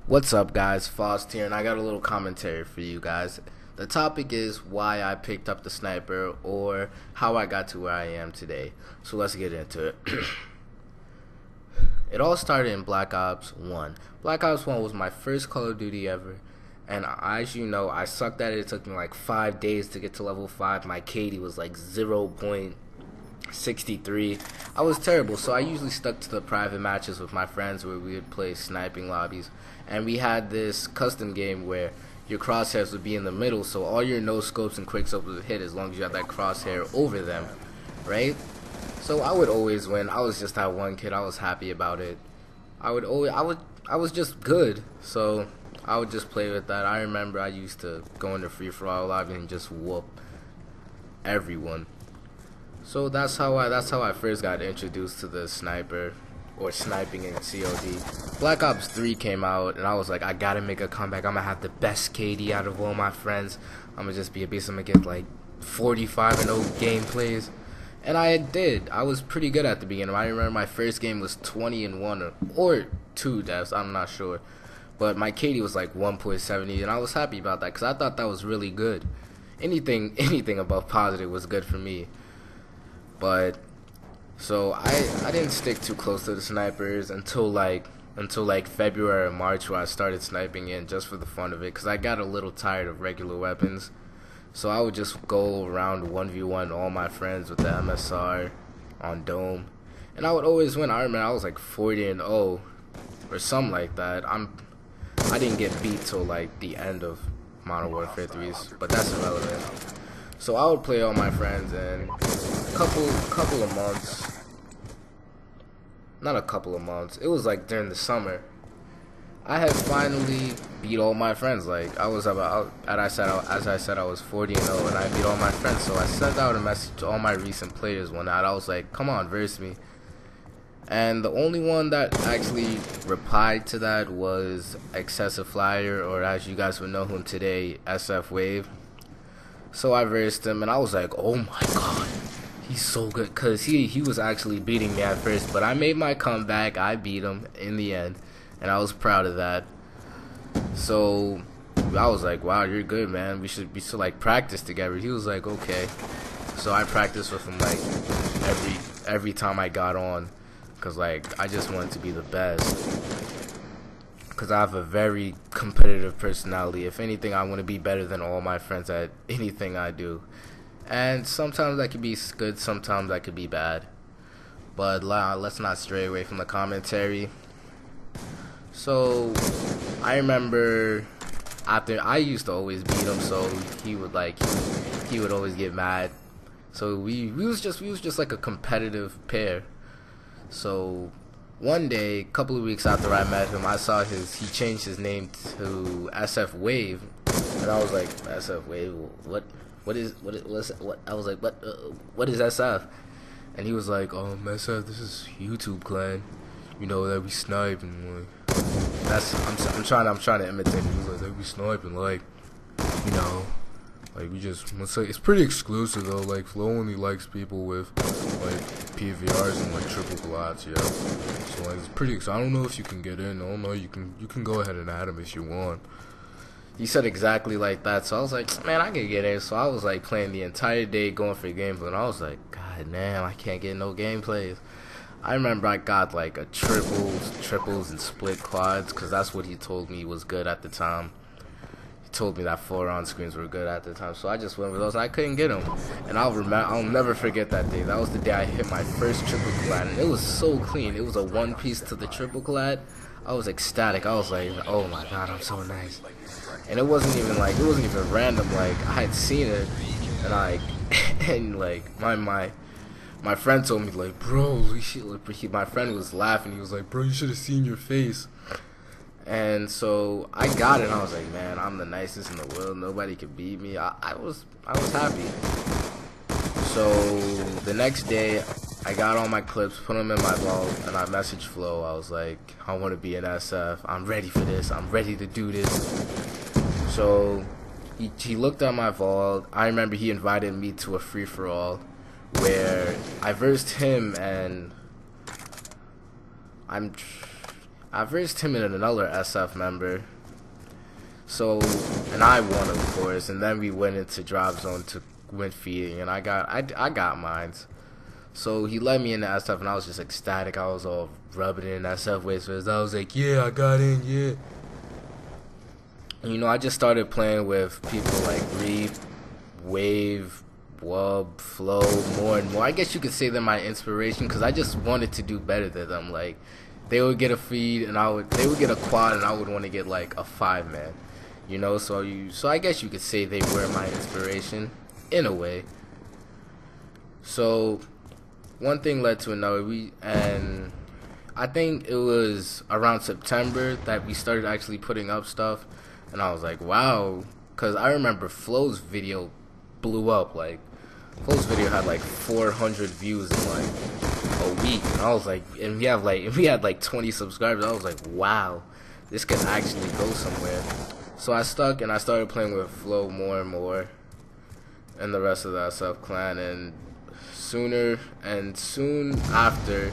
What's up, guys? Faust here, and I got a little commentary for you guys. The topic is why I picked up the sniper, or how I got to where I am today. So let's get into it. It all started in Black Ops 1. Black Ops 1 was my first Call of Duty ever, and as you know, I sucked at it. It took me like 5 days to get to level 5. My KD was like 0.63. I was terrible, so I usually stuck to the private matches with my friends where we would play sniping lobbies. And we had this custom game where your crosshairs would be in the middle, so all your no scopes and quick scopes would hit as long as you had that crosshair over them, right? So I would always win. I was just that one kid. I was happy about it. I was just good, so I would just play with that. I remember I used to go into free for all lobby and just whoop everyone. So that's how I first got introduced to the sniper, or sniping in COD. Black Ops 3 came out, and I was like, I gotta make a comeback. I'm gonna have the best KD out of all my friends. I'm gonna just be a beast. I'm gonna get like 45-0 gameplays. And I did. I was pretty good at the beginning. I remember my first game was 20-1 or 2 deaths. I'm not sure. But my KD was like 1.70, and I was happy about that because I thought that was really good. Anything above positive was good for me. But so I didn't stick too close to the snipers until like February or March, where I started sniping in just for the fun of it, because I got a little tired of regular weapons. So I would just go around 1v1 all my friends with the MSR on Dome, and I would always win. I remember I was like 40-0 or something like that. I didn't get beat till like the end of Modern Warfare 3s, but that's irrelevant. So I would play all my friends, and couple of months, not a couple of months, it was like during the summer, I had finally beat all my friends. Like I was about, as I said, I was 40-0, and I beat all my friends. So I sent out a message to all my recent players one night. I was like, come on, verse me. And the only one that actually replied to that was Excessive Flyer, or as you guys would know him today, SF Wave. So I versed him, and I was like, oh my god, he's so good, because he was actually beating me at first, but I made my comeback. I beat him in the end, and I was proud of that. So I was like, wow, you're good, man. We should like practice together. He was like, okay. So I practiced with him like every time I got on, because like I just wanted to be the best. Because I have a very competitive personality. If anything, I want to be better than all my friends at anything I do. And sometimes that could be good, sometimes that could be bad. But let's not stray away from the commentary. So I remember after, I used to always beat him, so he would always get mad. So we was just like a competitive pair. So one day, a couple of weeks after I met him, I saw he changed his name to SF Wave, and I was like, SF Wave, what is I was like, what is SF? And he was like, SF, this is YouTube clan, you know, that we snipe, and like, I'm trying to imitate him. He was like, that we snipe, and like, you know, like let's say it's pretty exclusive though. Like Flo only likes people with like PVRs and like triple collabs, yeah. So like it's pretty. So I don't know if you can get in. I don't know. You can go ahead and add him if you want. He said exactly like that. So I was like, man, I can get in. So I was like playing the entire day, going for gameplay, and I was like, god damn, I can't get no gameplays. I remember I got like a triples and split quads, because that's what he told me was good at the time. Told me that 4 on screens were good at the time, so I just went with those, and I couldn't get them. And I'll never forget that day. That was the day I hit my first triple clad, and it was so clean. It was a one piece to the triple clad. I was ecstatic. I was like, oh my god, I'm so nice. And it wasn't even random. Like I had seen it, and like my friend told me, like, bro, my friend was laughing. He was like, bro, you should have seen your face. And so I got it, and I was like, man, I'm the nicest in the world. Nobody could beat me. I was happy. So the next day, I got all my clips, put them in my vault, and I messaged Flo. I was like, I want to be an SF. I'm ready for this. I'm ready to do this. So he looked at my vault. I remember he invited me to a free-for-all where I versed him, and I versed him in another SF member. So, and I won, of course, and then we went into drop zone to win feeding, and I got mines. So he led me into SF, and I was just ecstatic. I was all rubbing in SF waist first. I was like, yeah, I got in, yeah. And, you know, I just started playing with people like Reap, Wave, Wub, Flow, more and more. I guess you could say they're my inspiration, because I just wanted to do better than them. Like, they would get a feed, and they would get a quad, and I would want to get like a 5-man. You know, so I guess you could say they were my inspiration in a way. So one thing led to another. And I think it was around September that we started actually putting up stuff, and I was like, wow, because I remember Flow's video blew up. Like, Flow's video had like 400 views in like a week, and I was like, and we had like 20 subscribers. I was like, wow, this can actually go somewhere. So I stuck, and I started playing with Flow more and more, and the rest of the SF clan, and soon after,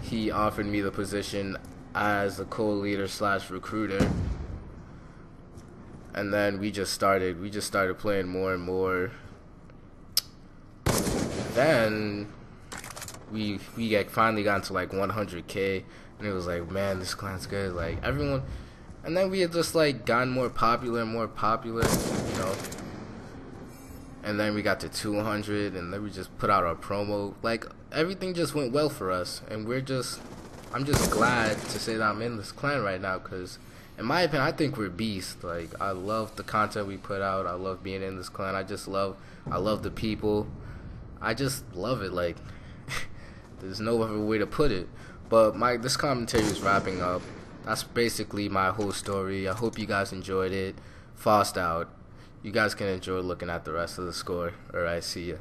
he offered me the position as a co-leader / recruiter, and then we just started playing more and more. Then we finally got to like 100K, and it was like, man, this clan's good, like everyone. And then we had just like gotten more popular, you know. And then we got to 200, and then we just put out our promo. Like, everything just went well for us, and I'm just glad to say that I'm in this clan right now, because in my opinion, I think we're beasts. Like, I love the content we put out. I love being in this clan. I love the people. I just love it. Like, there's no other way to put it. But this commentary is wrapping up. That's basically my whole story. I hope you guys enjoyed it. Faust out. You guys can enjoy looking at the rest of the score. Alright, see ya.